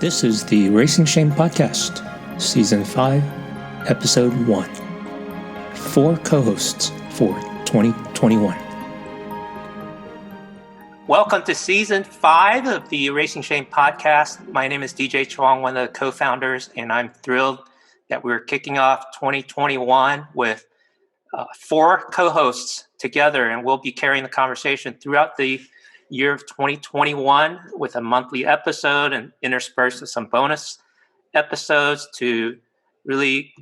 This is the Erasing Shame Podcast, Season 5, Episode 1. 4 co-hosts for 2021. Welcome to Season 5 of the Erasing Shame Podcast. My name is DJ Chuang, one of the co-founders, and I'm thrilled that we're kicking off 2021 with 4 co-hosts together, and we'll be carrying the conversation throughout the year of 2021 with a monthly episode and interspersed with some bonus episodes to really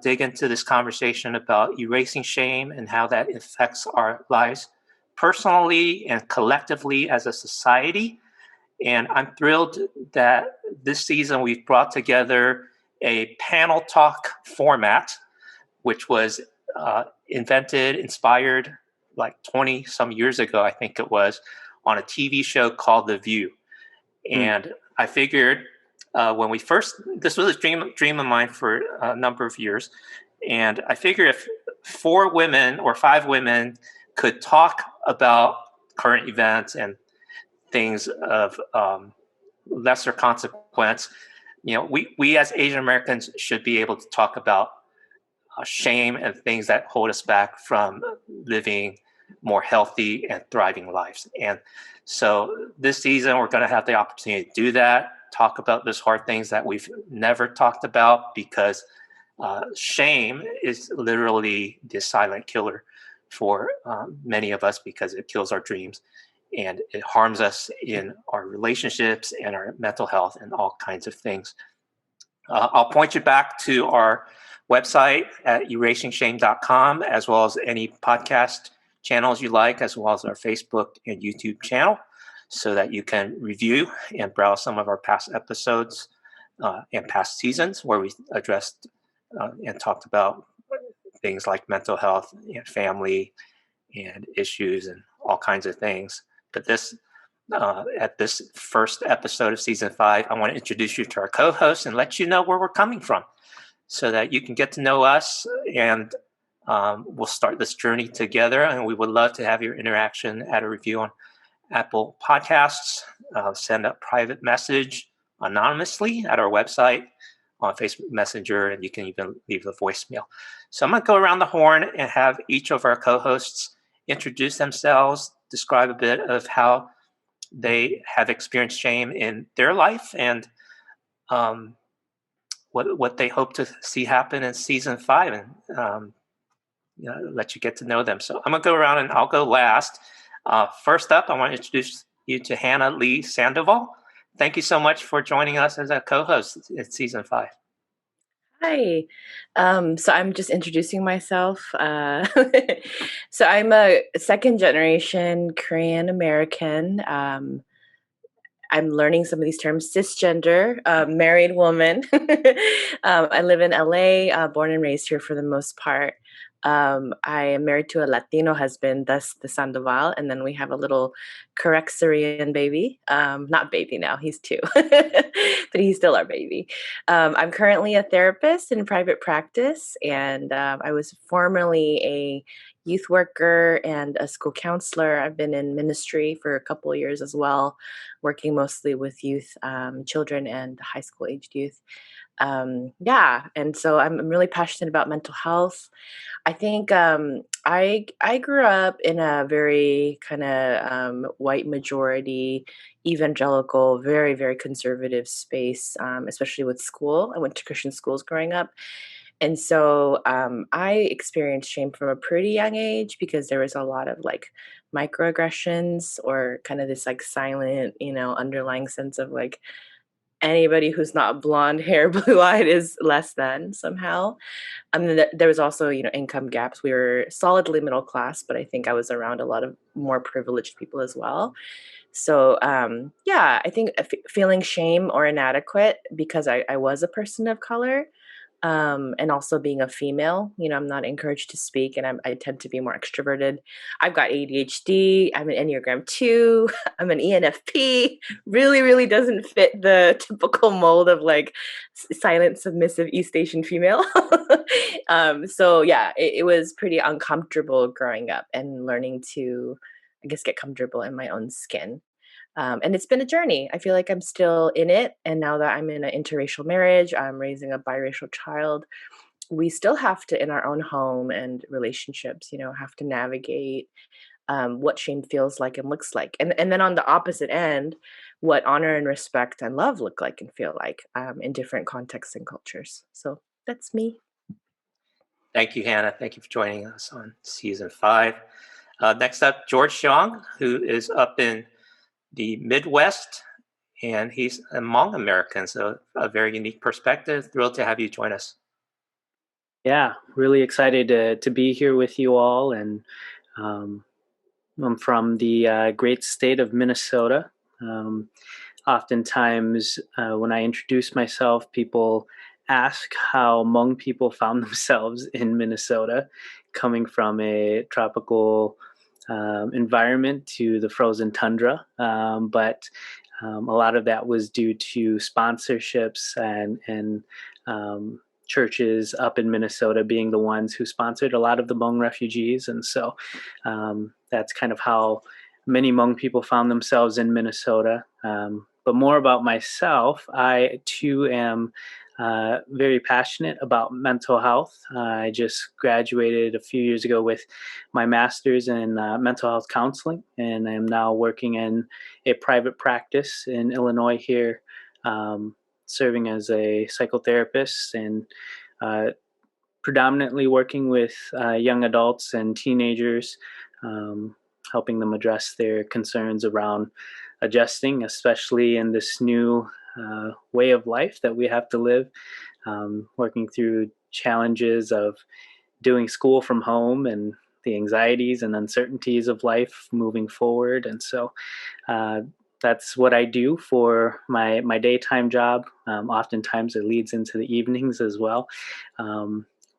dig into this conversation about erasing shame and how that affects our lives personally and collectively as a society. And I'm thrilled that this season we've brought together a panel talk format, which was inspired like 20 some years ago, I think it was, on a TV show called The View. And I figured when we first, this was a dream of mine for a number of years. And I figured if 4 women or 5 women could talk about current events and things of lesser consequence, you know, we as Asian Americans should be able to talk about shame and things that hold us back from living more healthy and thriving lives. And so this season, we're going to have the opportunity to do that, talk about those hard things that we've never talked about, because shame is literally the silent killer for many of us, because it kills our dreams and it harms us in our relationships and our mental health and all kinds of things. I'll point you back to our website at erasingshame.com, as well as any podcast channels you like, as well as our Facebook and YouTube channel, so that you can review and browse some of our past episodes and past seasons where we addressed and talked about things like mental health and family and issues and all kinds of things. But this, at this first episode of Season 5, I want to introduce you to our co-hosts and let you know where we're coming from, so that you can get to know us, and we'll start this journey together. And we would love to have your interaction. Add a review on Apple Podcasts, send a private message anonymously at our website on Facebook Messenger, and you can even leave a voicemail. So I'm going to go around the horn and have each of our co-hosts introduce themselves, describe a bit of how they have experienced shame in their life, and what they hope to see happen in Season 5, and let you get to know them. So I'm going to go around and I'll go last. First up, I want to introduce you to Hannah Lee Sandoval. Thank you so much for joining us as a co-host in Season 5. Hi. So I'm just introducing myself. So I'm a second generation Korean American. I'm learning some of these terms: cisgender, married woman. I live in LA, born and raised here for the most part. I am married to a Latino husband, thus the Sandoval, and then we have a little correct Syrian baby. Not baby now, he's 2, but he's still our baby. I'm currently a therapist in private practice, and I was formerly a youth worker and a school counselor. I've been in ministry for a couple of years as well, working mostly with youth, children and high school aged youth. And so I'm really passionate about mental health. I think I grew up in a very kind of white majority, evangelical, very, very conservative space, especially with school. I went to Christian schools growing up. And so I experienced shame from a pretty young age, because there was a lot of like microaggressions, or kind of this like silent, underlying sense of like, anybody who's not blonde hair, blue-eyed is less than somehow. There was also, income gaps. We were solidly middle class, but I think I was around a lot of more privileged people as well. So, I think feeling shame or inadequate because I was a person of color, and also being a female, I'm not encouraged to speak, and I tend to be more extroverted. I've got ADHD. I'm an Enneagram 2. I'm an ENFP. Really, really doesn't fit the typical mold of like silent, submissive East Asian female. It was pretty uncomfortable growing up and learning to, I guess, get comfortable in my own skin. And it's been a journey. I feel like I'm still in it. And now that I'm in an interracial marriage, I'm raising a biracial child. We still have to, in our own home and relationships, have to navigate what shame feels like and looks like. And then on the opposite end, what honor and respect and love look like and feel like in different contexts and cultures. So that's me. Thank you, Hannah. Thank you for joining us on season 5. Next up, George Xiong, who is up in the Midwest, and he's a Hmong American, so a very unique perspective. Thrilled to have you join us. Yeah, really excited to be here with you all. And I'm from the great state of Minnesota. Oftentimes, when I introduce myself, people ask how Hmong people found themselves in Minnesota, coming from a tropical environment to the frozen tundra. But a lot of that was due to sponsorships and churches up in Minnesota being the ones who sponsored a lot of the Hmong refugees. And so that's kind of how many Hmong people found themselves in Minnesota. But more about myself, I too am very passionate about mental health. I just graduated a few years ago with my master's in mental health counseling, and I am now working in a private practice in Illinois here, serving as a psychotherapist and predominantly working with young adults and teenagers, helping them address their concerns around adjusting, especially in this new way of life that we have to live, working through challenges of doing school from home and the anxieties and uncertainties of life moving forward. And so that's what I do for my daytime job. Oftentimes it leads into the evenings as well.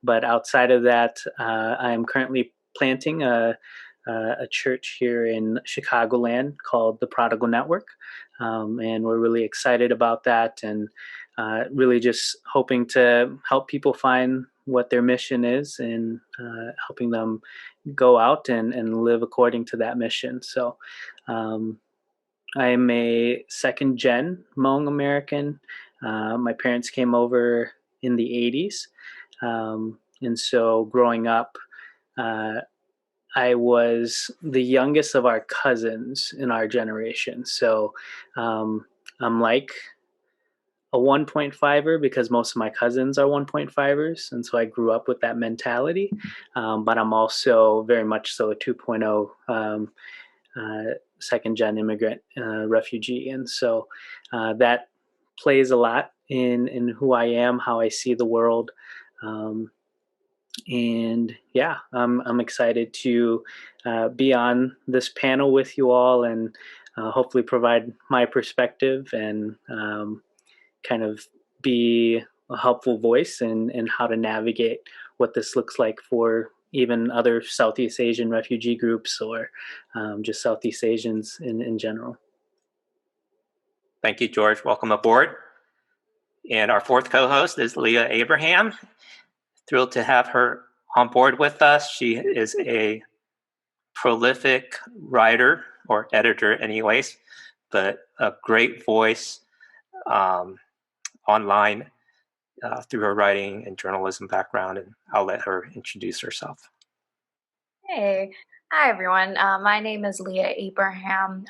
But outside of that, I am currently planting a church here in Chicagoland called the Prodigal Network. And we're really excited about that, and really just hoping to help people find what their mission is, and helping them go out and live according to that mission. So I am a second gen Hmong American. My parents came over in the 80s. And so growing up, I was the youngest of our cousins in our generation. So I'm like a 1.5er because most of my cousins are 1.5ers. And so I grew up with that mentality. But I'm also very much so a 2.0 second gen immigrant refugee. And so that plays a lot in who I am, how I see the world. And yeah, I'm excited to be on this panel with you all, and hopefully provide my perspective and kind of be a helpful voice in how to navigate what this looks like for even other Southeast Asian refugee groups, or just Southeast Asians in general. Thank you, George. Welcome aboard. And our fourth co-host is Leah Abraham. Thrilled to have her on board with us. She is a prolific writer, or editor anyways, but a great voice online through her writing and journalism background, and I'll let her introduce herself. Hey, hi everyone. My name is Leah Abraham.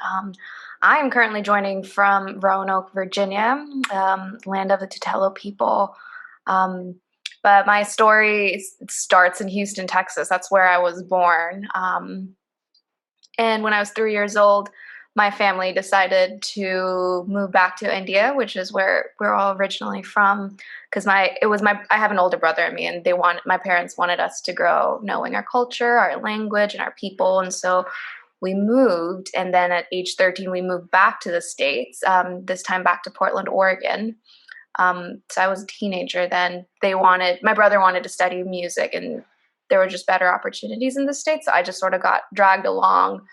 I'm currently joining from Roanoke, Virginia, land of the Tutelo people. But my story starts in Houston, Texas. That's where I was born. And when I was 3 years old, my family decided to move back to India, which is where we're all originally from. Because I have an older brother and me, and my parents wanted us to grow knowing our culture, our language, and our people. And so we moved. And then at age 13, we moved back to the States. This time back to Portland, Oregon. So I was a teenager then. My brother wanted to study music, and there were just better opportunities in the States. So I just sort of got dragged along.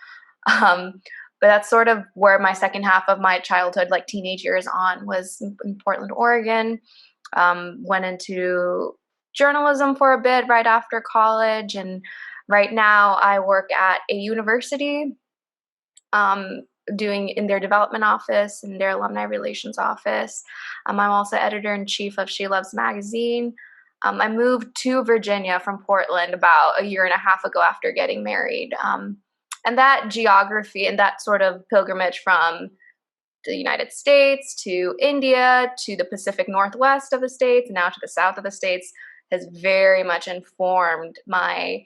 But that's sort of where my second half of my childhood, like teenage years on, was in Portland, Oregon. Went into journalism for a bit right after college. And right now I work at a university. doing in their development office, in their alumni relations office. I'm also editor-in-chief of She Loves magazine. I moved to Virginia from Portland about a year and a half ago after getting married. And that geography and that sort of pilgrimage from the United States to India to the Pacific Northwest of the States and now to the South of the States has very much informed my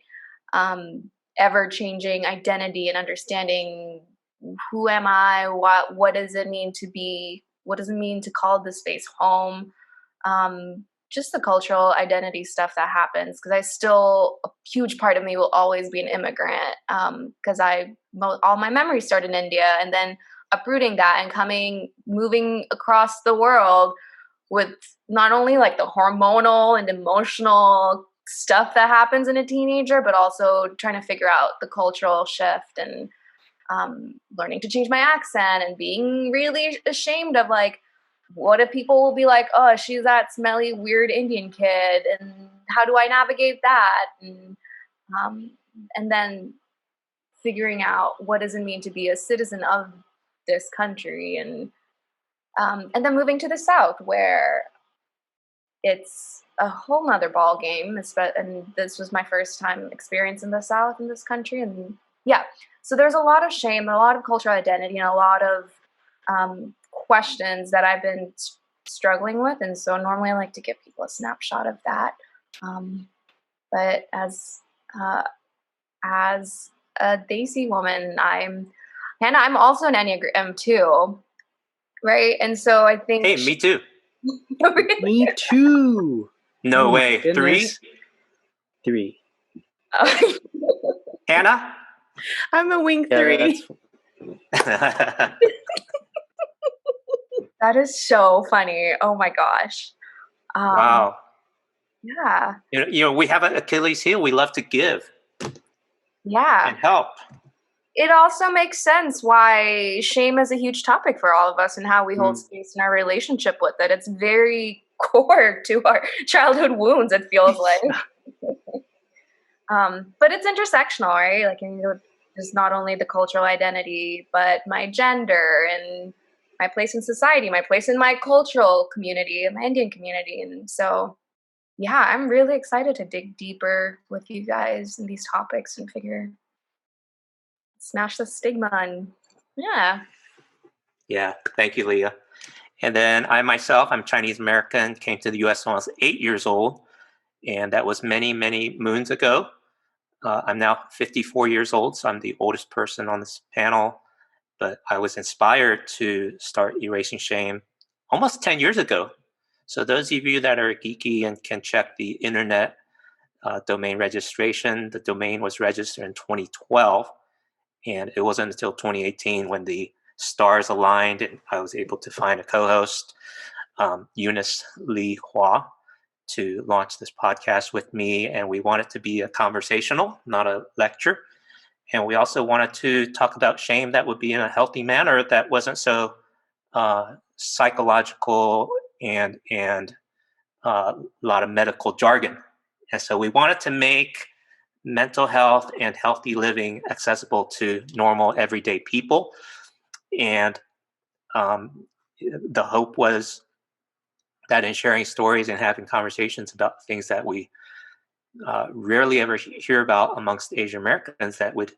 ever-changing identity and understanding who am I, what does it mean to be, what does it mean to call this space home, just the cultural identity stuff that happens, because a huge part of me will always be an immigrant, because all my memories start in India, and then uprooting that and moving across the world with not only like the hormonal and emotional stuff that happens in a teenager, but also trying to figure out the cultural shift and learning to change my accent and being really ashamed of like, what if people will be like, oh, she's that smelly, weird Indian kid, and how do I navigate that? And then figuring out what does it mean to be a citizen of this country, and then moving to the South where it's a whole nother ball game. And this was my first time experience in the South in this country, and yeah, so there's a lot of shame, a lot of cultural identity, and a lot of questions that I've been struggling with. And so normally I like to give people a snapshot of that. But as a Desi woman, I'm also an Enneagram too, right? And so I think... Hey, me too. Me too. No Oh way. goodness. 3? 3. Hannah? I'm a wing 3. That is so funny. Oh my gosh. Wow. Yeah. You know, we have an Achilles heel. We love to give. Yeah. And help. It also makes sense why shame is a huge topic for all of us and how we hold space in our relationship with it. It's very core to our childhood wounds, it feels like. But it's intersectional, right? Like, there's not only the cultural identity, but my gender and my place in society, my place in my cultural community, my Indian community. And so, yeah, I'm really excited to dig deeper with you guys in these topics and smash the stigma. And yeah. Yeah. Thank you, Leah. And then I myself, I'm Chinese American, came to the U.S. when I was 8 years old. And that was many, many moons ago. I'm now 54 years old, so I'm the oldest person on this panel. But I was inspired to start Erasing Shame almost 10 years ago. So those of you that are geeky and can check the internet domain registration, the domain was registered in 2012. And it wasn't until 2018 when the stars aligned and I was able to find a co-host, Eunice Lee Hua, to launch this podcast with me. And we want it to be a conversational, not a lecture. And we also wanted to talk about shame that would be in a healthy manner that wasn't so psychological and a lot of medical jargon. And so we wanted to make mental health and healthy living accessible to normal, everyday people. And the hope was that in sharing stories and having conversations about things that we rarely ever hear about amongst Asian Americans, that would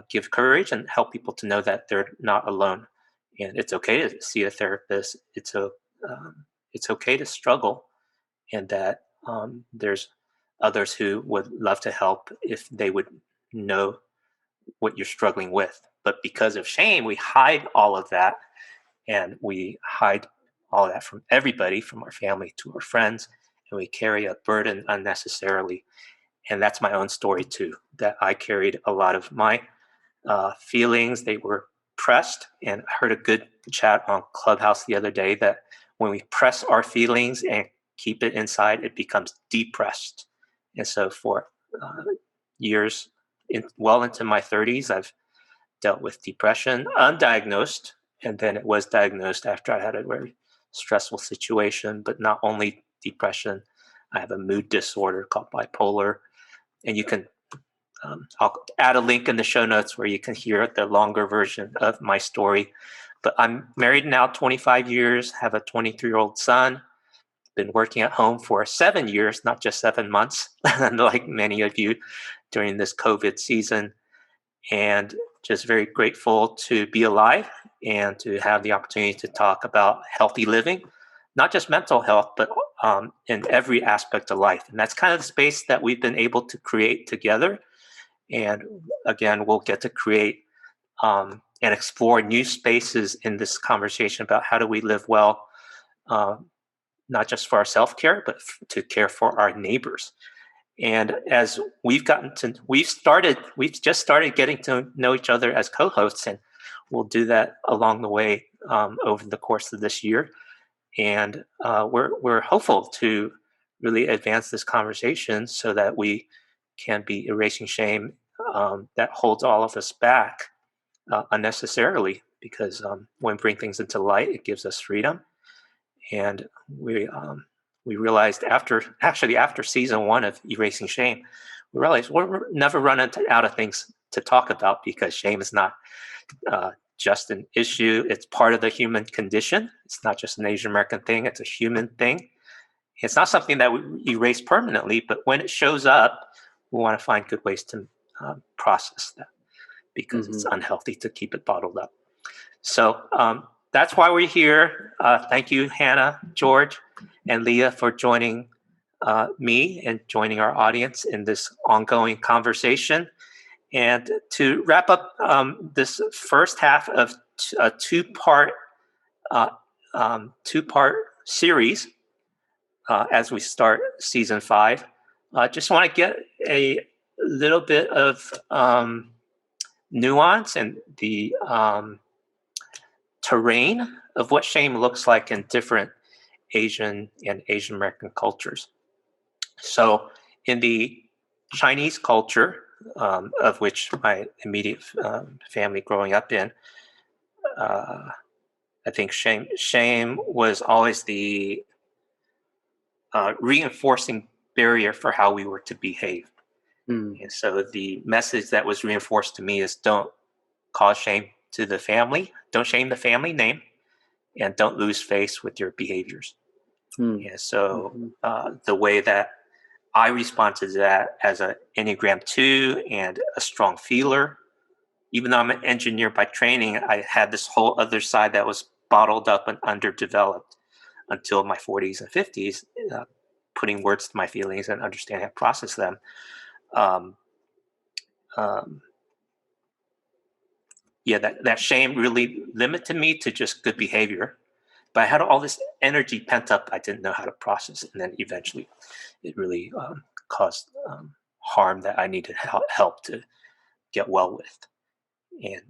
give courage and help people to know that they're not alone. And it's okay to see a therapist. It's okay to struggle, and that there's others who would love to help if they would know what you're struggling with. But because of shame, we hide all of that, and we hide all of that from everybody, from our family to our friends, and we carry a burden unnecessarily. And that's my own story too, that I carried a lot of my feelings. They were pressed, and I heard a good chat on Clubhouse the other day that when we press our feelings and keep it inside, it becomes depressed. And so for years, well into my 30s, I've dealt with depression, undiagnosed, and then it was diagnosed after I had a very stressful situation. But not only depression, I have a mood disorder called bipolar, and you can I'll add a link in the show notes where you can hear the longer version of my story. But I'm married now 25 years, have a 23-year-old son, been working at home for 7 years, not just 7 months, like many of you during this COVID season. And just very grateful to be alive and to have the opportunity to talk about healthy living, not just mental health, but in every aspect of life. And that's kind of the space that we've been able to create together. And again, we'll get to create and explore new spaces in this conversation about how do we live well, not just for our self-care, but to care for our neighbors. And as we've just started getting to know each other as co-hosts, and we'll do that along the way over the course of this year. And we're hopeful to really advance this conversation so that we can be erasing shame that holds all of us back unnecessarily, because when we bring things into light, it gives us freedom. And we realized after season 1 of Erasing Shame, we realized we're never running out of things to talk about, because shame is not just an issue. It's part of the human condition. It's not just an Asian American thing. It's a human thing. It's not something that we erase permanently, but when it shows up, we want to find good ways to process that, because it's unhealthy to keep it bottled up. So that's why we're here. Thank you, Hannah, George, and Leah, for joining me and joining our audience in this ongoing conversation. And to wrap up this first half of a two-part series as we start season 5, just want to get a little bit of nuance and the terrain of what shame looks like in different Asian and Asian American cultures. So in the Chinese culture, of which my immediate family growing up in, I think shame was always the reinforcing barrier for how we were to behave. And so the message that was reinforced to me is, don't cause shame to the family, don't shame the family name, and don't lose face with your behaviors. And so the way that I respond to that as an Enneagram 2 and a strong feeler, even though I'm an engineer by training, I had this whole other side that was bottled up and underdeveloped until my 40s and 50s, putting words to my feelings and understanding how to process them. That shame really limited me to just good behavior. But I had all this energy pent up I didn't know how to process. And then eventually it really caused harm that I needed help to get well with. And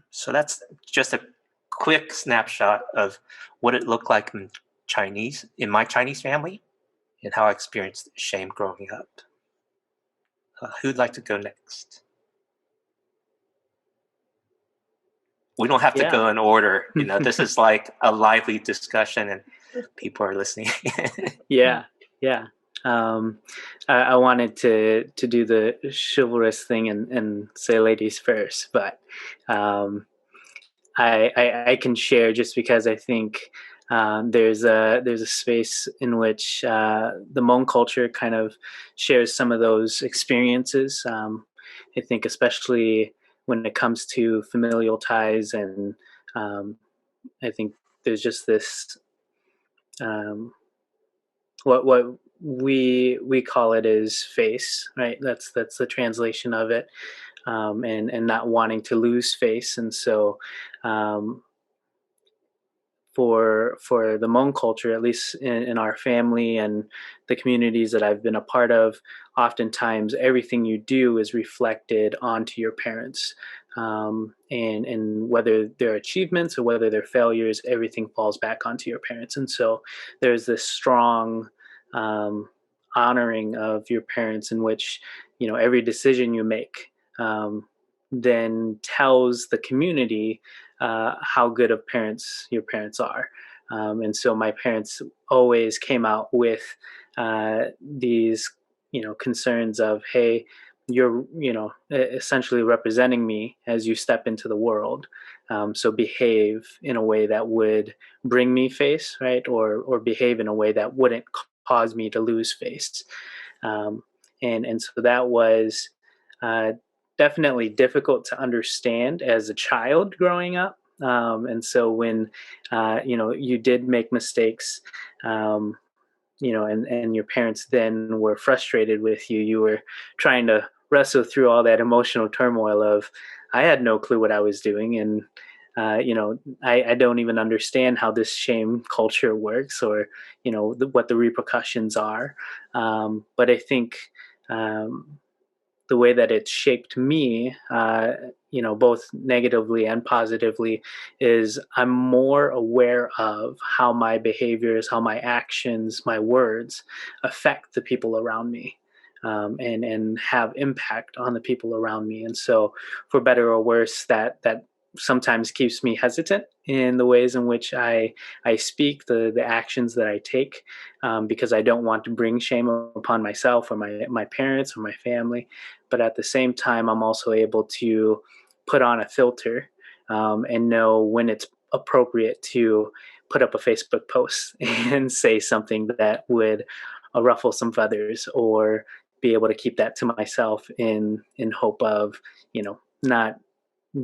so that's just a quick snapshot of what it looked like in my Chinese family, and how I experienced shame growing up. Who'd like to go next? We don't have to go in order. This is like a lively discussion and people are listening. Yeah. I wanted to do the chivalrous thing and say ladies first, but I can share, just because I think there's a space in which the Hmong culture kind of shares some of those experiences. I think especially when it comes to familial ties, and I think there's just this what we call it is face, right? That's the translation of it, and not wanting to lose face. And so for the Hmong culture, at least in our family and the communities that I've been a part of, oftentimes everything you do is reflected onto your parents, and whether they're achievements or whether they're failures, everything falls back onto your parents. And so there's this strong honoring of your parents, in which every decision you make then tells the community how good of parents your parents are. And so my parents always came out with these concerns of, hey, you're, essentially representing me as you step into the world. So behave in a way that would bring me face, right? Or behave in a way that wouldn't cause me to lose face. Um, and so that was uh, definitely difficult to understand as a child growing up. And so when, you did make mistakes, and your parents then were frustrated with you, you were trying to wrestle through all that emotional turmoil of, I had no clue what I was doing. And, I don't even understand how this shame culture works, or, what the repercussions are. But I think, the way that it's shaped me, both negatively and positively, is I'm more aware of how my behaviors, how my actions, my words affect the people around me, and have impact on the people around me. And so, for better or worse, that sometimes keeps me hesitant in the ways in which I speak, the actions that I take, because I don't want to bring shame upon myself or my parents or my family. But at the same time, I'm also able to put on a filter, and know when it's appropriate to put up a Facebook post and say something that would ruffle some feathers, or be able to keep that to myself in hope of, not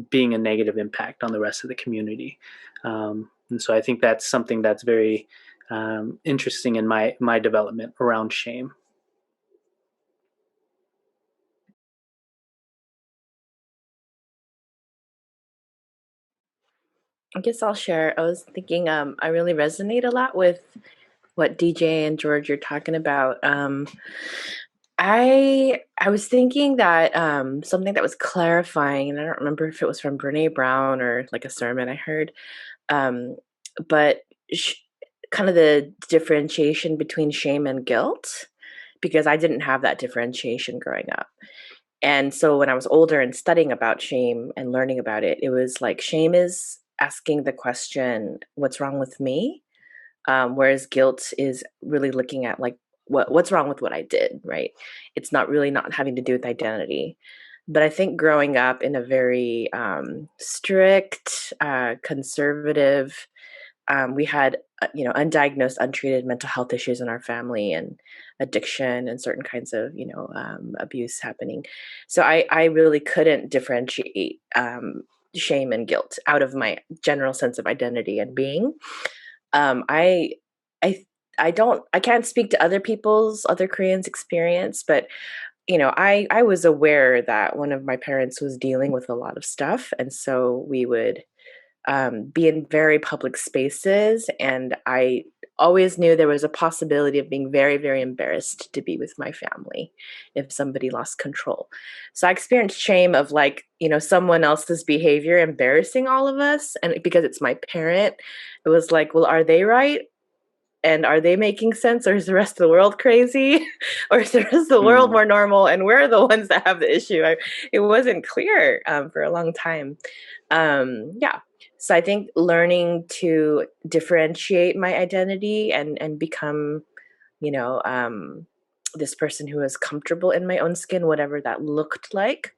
being a negative impact on the rest of the community. And so I think that's something that's very interesting in my development around shame. I guess I'll share. I was thinking, I really resonate a lot with what DJ and George you're talking about. I was thinking that something that was clarifying, and I don't remember if it was from Brene Brown or like a sermon I heard, um, but kind of the differentiation between shame and guilt, because I didn't have that differentiation growing up. And so when I was older and studying about shame and learning about it, it was like shame is asking the question, what's wrong with me? Whereas guilt is really looking at like what's wrong with what I did, right? It's not really not having to do with identity. But I think growing up in a very strict, conservative, we had undiagnosed, untreated mental health issues in our family, and addiction and certain kinds of abuse happening. So I really couldn't differentiate shame and guilt out of my general sense of identity and being. I I I can't speak to other Koreans' experience, but I was aware that one of my parents was dealing with a lot of stuff, and so we would be in very public spaces, and I always knew there was a possibility of being very, very embarrassed to be with my family if somebody lost control. So I experienced shame of someone else's behavior embarrassing all of us, and because it's my parent, it was like, well, are they right? And are they making sense, or is the rest of the world crazy? Or is the rest of the world more normal and we're the ones that have the issue? It wasn't clear for a long time. Yeah. So I think learning to differentiate my identity and become, this person who is comfortable in my own skin, whatever that looked like.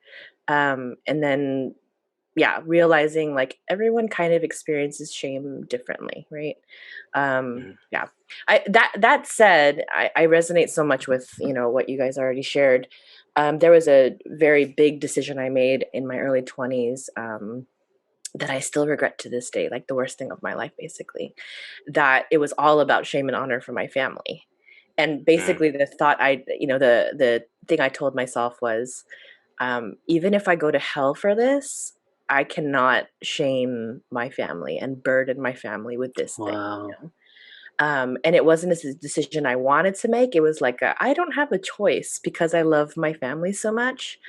And then realizing like everyone kind of experiences shame differently, right? Yeah. That said, I resonate so much with what you guys already shared. There was a very big decision I made in my early 20s, that I still regret to this day, like the worst thing of my life, basically. That it was all about shame and honor for my family. And basically the thought the thing I told myself was, even if I go to hell for this, I cannot shame my family and burden my family with this Wow. thing. And it wasn't a decision I wanted to make. It was like, I don't have a choice because I love my family so much.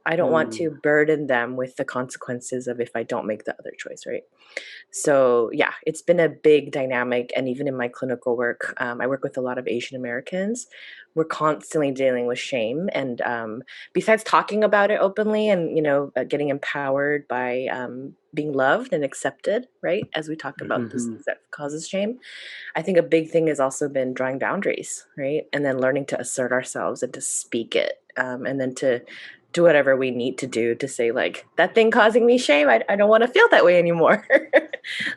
I don't want to burden them with the consequences of if I don't make the other choice, right? So yeah, it's been a big dynamic. And even in my clinical work, I work with a lot of Asian Americans. We're constantly dealing with shame. And besides talking about it openly and, getting empowered by being loved and accepted, right? As we talk about this that causes shame, I think a big thing has also been drawing boundaries, right? And then learning to assert ourselves and to speak it, and then to do whatever we need to do to say, like, that thing causing me shame, I don't want to feel that way anymore.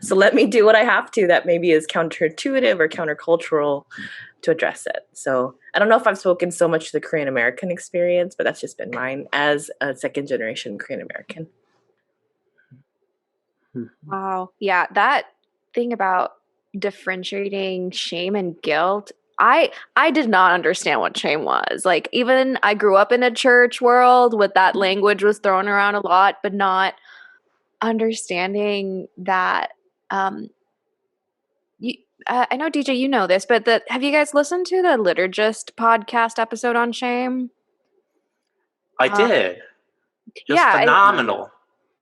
So let me do what I have to that maybe is counterintuitive or countercultural to address it. So I don't know if I've spoken so much to the Korean American experience, but that's just been mine as a second generation Korean American. Wow. Yeah, that thing about differentiating shame and guilt, I did not understand what shame was. Like, even I grew up in a church world with that language was thrown around a lot, but not understanding that I know, DJ, you know this, but have you guys listened to the Liturgist podcast episode on shame? I did. It was Yeah, phenomenal.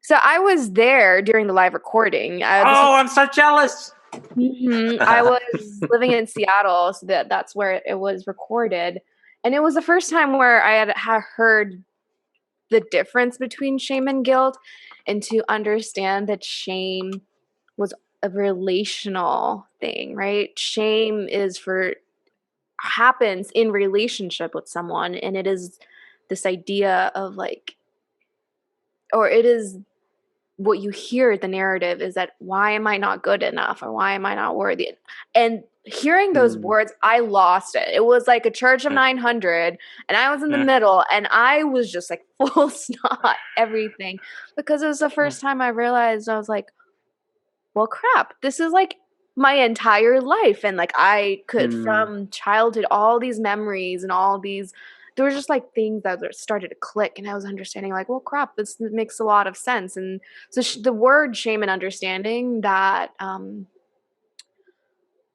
So I was there during the live recording. I'm so jealous. I was living in Seattle, so that's where it was recorded. And it was the first time where I had heard the difference between shame and guilt, and to understand that shame was a relational thing, right? Shame happens in relationship with someone, and it is this idea of like, or it is what you hear, the narrative is that, why am I not good enough, or why am I not worthy? And hearing those words, I lost it. It was like a church of 900, and I was in the middle, and I was just like full snot, everything, because it was the first time I realized, I was like, well, crap, this is like my entire life. And like, I could, from childhood, all these memories and all these, there were just like things that started to click, and I was understanding like, well, crap, this makes a lot of sense. And so the word shame and understanding that,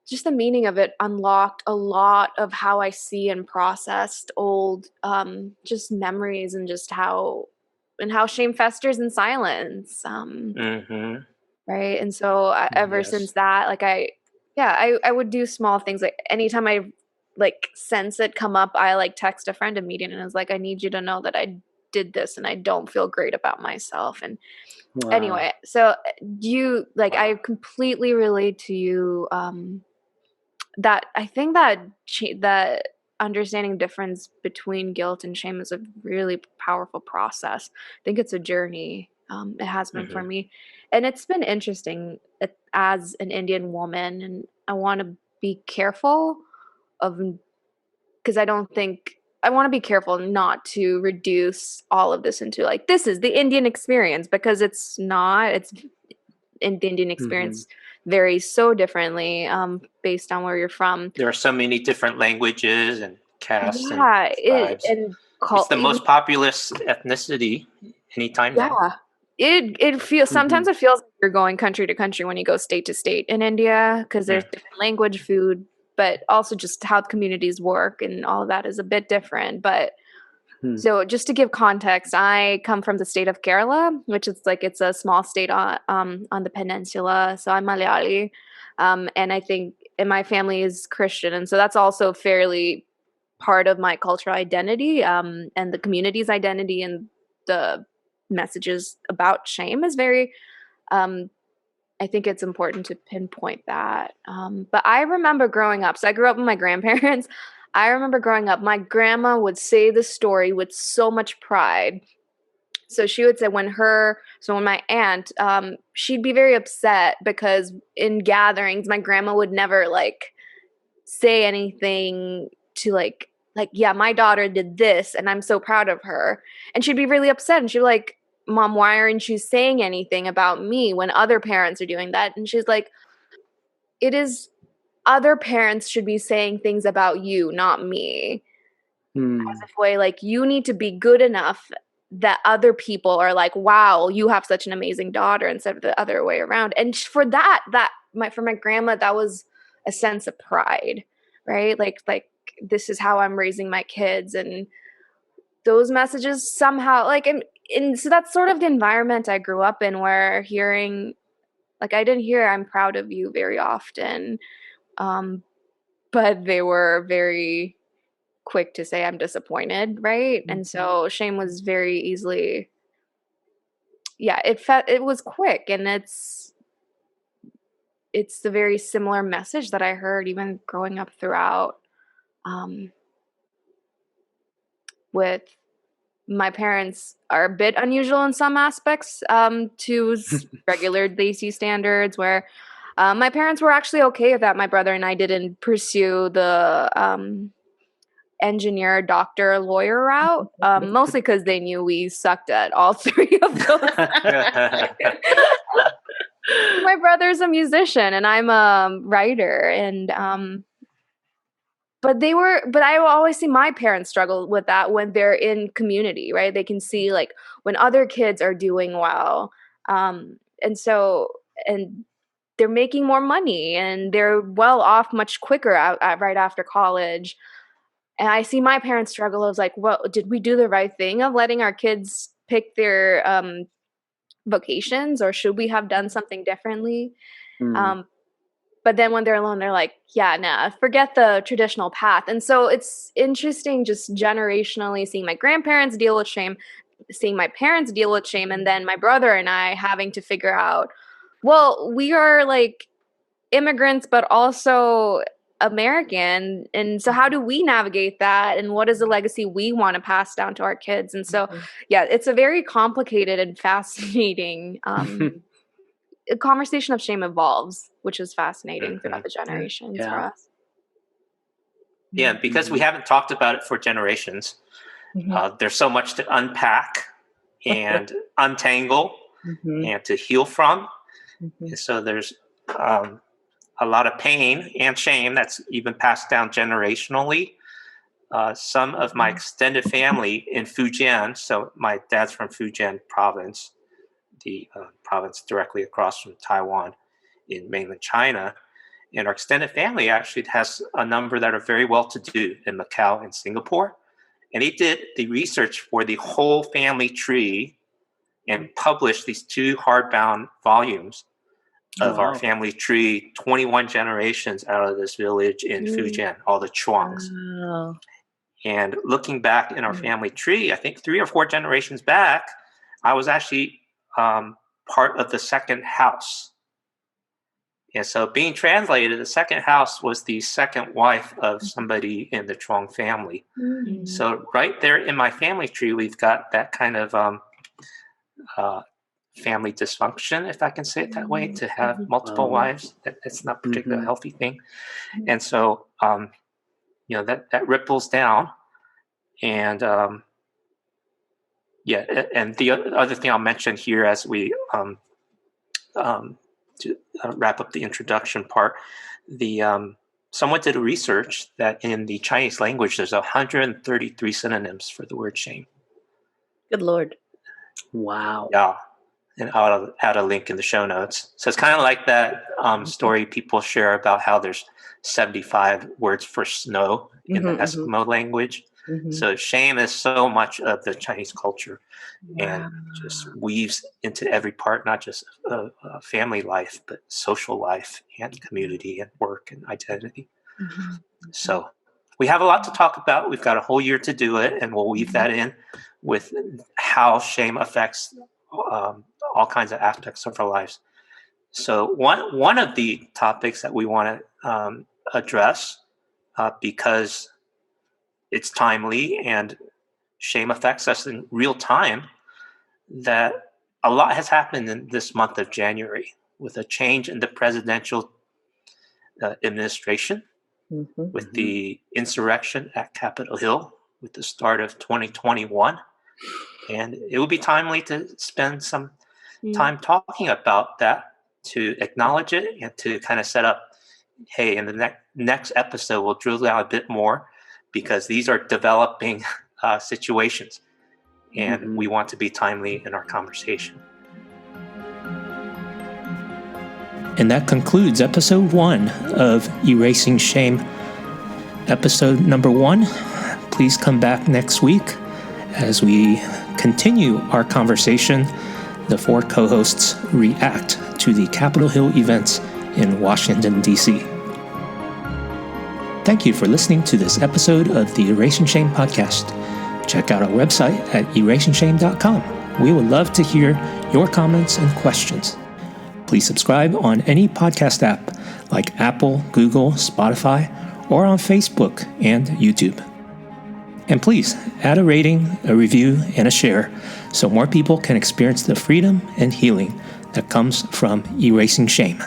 just the meaning of it unlocked a lot of how I see and processed old, just memories, and just how shame festers in silence. Right. And so ever since that, like I would do small things. Like anytime I like sense it come up, I like text a friend immediately, and I was like, I need you to know that I did this and I don't feel great about myself. And anyway, so I completely relate to you. That I think that that understanding difference between guilt and shame is a really powerful process. I think it's a journey. It has been for me, and it's been interesting as an Indian woman, and I want to be careful because I want to be careful not to reduce all of this into like, this is the Indian experience, because it's not. It's in the Indian experience varies so differently based on where you're from. There are so many different languages and castes and tribes. It's the most populous ethnicity anytime now. It feels sometimes it feels like you're going country to country when you go state to state in India, because there's different language, food, but also just how the communities work and all of that is a bit different. But so just to give context, I come from the state of Kerala, which is like, it's a small state on the peninsula. So I'm Malayali, and I think, and my family is Christian, and so that's also fairly part of my cultural identity, and the community's identity, and the messages about shame is very. I think it's important to pinpoint that. But I remember growing up. So I grew up with my grandparents. I remember growing up, my grandma would say the story with so much pride. So she would say when my aunt, she'd be very upset because in gatherings, my grandma would never like say anything to like, yeah, my daughter did this and I'm so proud of her. And she'd be really upset, and she'd be like, Mom, why aren't you saying anything about me when other parents are doing that? And she's like, it is, other parents should be saying things about you, not me. As if way like, you need to be good enough that other people are like, wow, you have such an amazing daughter, instead of the other way around. And for for my grandma, that was a sense of pride, right? Like this is how I'm raising my kids. And those messages somehow like, and so that's sort of the environment I grew up in, where hearing, like, I didn't hear I'm proud of you very often. But they were very quick to say I'm disappointed, right? And so shame was very easily, it was quick, and it's the very similar message that I heard even growing up throughout, with my parents are a bit unusual in some aspects to regular Lacey standards, where my parents were actually okay with that. My brother and I didn't pursue the engineer, doctor, lawyer route, mostly because they knew we sucked at all three of those. My brother's a musician and I'm a writer, and but I will always see my parents struggle with that when they're in community, right? They can see like when other kids are doing well, and they're making more money and they're well off much quicker right after college. And I see my parents struggle. I was like, well, did we do the right thing of letting our kids pick their vocations, or should we have done something differently? But then when they're alone, they're like, yeah, nah, forget the traditional path. And so it's interesting just generationally seeing my grandparents deal with shame, seeing my parents deal with shame, and then my brother and I having to figure out, well, we are like immigrants, but also American. And so how do we navigate that? And what is the legacy we want to pass down to our kids? And so, yeah, it's a very complicated and fascinating a conversation of shame evolves, which is fascinating throughout the generations for us. Yeah, because we haven't talked about it for generations. There's so much to unpack and untangle and to heal from. And so there's a lot of pain and shame that's even passed down generationally. Some of my extended family in Fujian, so my dad's from Fujian province, the province directly across from Taiwan in mainland China. And our extended family actually has a number that are very well-to-do in Macau and Singapore. And he did the research for the whole family tree and published these 2 hardbound volumes of our family tree, 21 generations out of this village in Fujian, all the Chuangs. And looking back in our family tree, I think 3 or 4 generations back, I was actually part of the second house. And so being translated, the second house was the second wife of somebody in the Chuang family. So right there in my family tree, we've got that kind of family dysfunction, if I can say it that way, to have multiple wives. It's not particularly a healthy thing. And so, that ripples down. And and the other thing I'll mention here as we to wrap up the introduction part, someone did a research that in the Chinese language, there's 133 synonyms for the word shame. Good Lord. Wow. Yeah. And I'll add a link in the show notes. So it's kind of like that story people share about how there's 75 words for snow in the Eskimo language. So shame is so much of the Chinese culture and just weaves into every part, not just family life, but social life and community and work and identity. So we have a lot to talk about. We've got a whole year to do it, and we'll weave that in with how shame affects all kinds of aspects of our lives. So one of the topics that we want to address, because it's timely and shame affects us in real time, that a lot has happened in this month of January with a change in the presidential administration, with the insurrection at Capitol Hill, with the start of 2021. And it would be timely to spend some time talking about that, to acknowledge it and to kind of set up, hey, in the next episode, we'll drill down a bit more, because these are developing situations, and we want to be timely in our conversation. And that concludes episode 1 of Erasing Shame. Episode number 1, please come back next week as we continue our conversation. The 4 co-hosts react to the Capitol Hill events in Washington, D.C. Thank you for listening to this episode of the Erasing Shame podcast. Check out our website at erasingshame.com. We would love to hear your comments and questions. Please subscribe on any podcast app like Apple, Google, Spotify, or on Facebook and YouTube. And please add a rating, a review, and a share so more people can experience the freedom and healing that comes from erasing shame.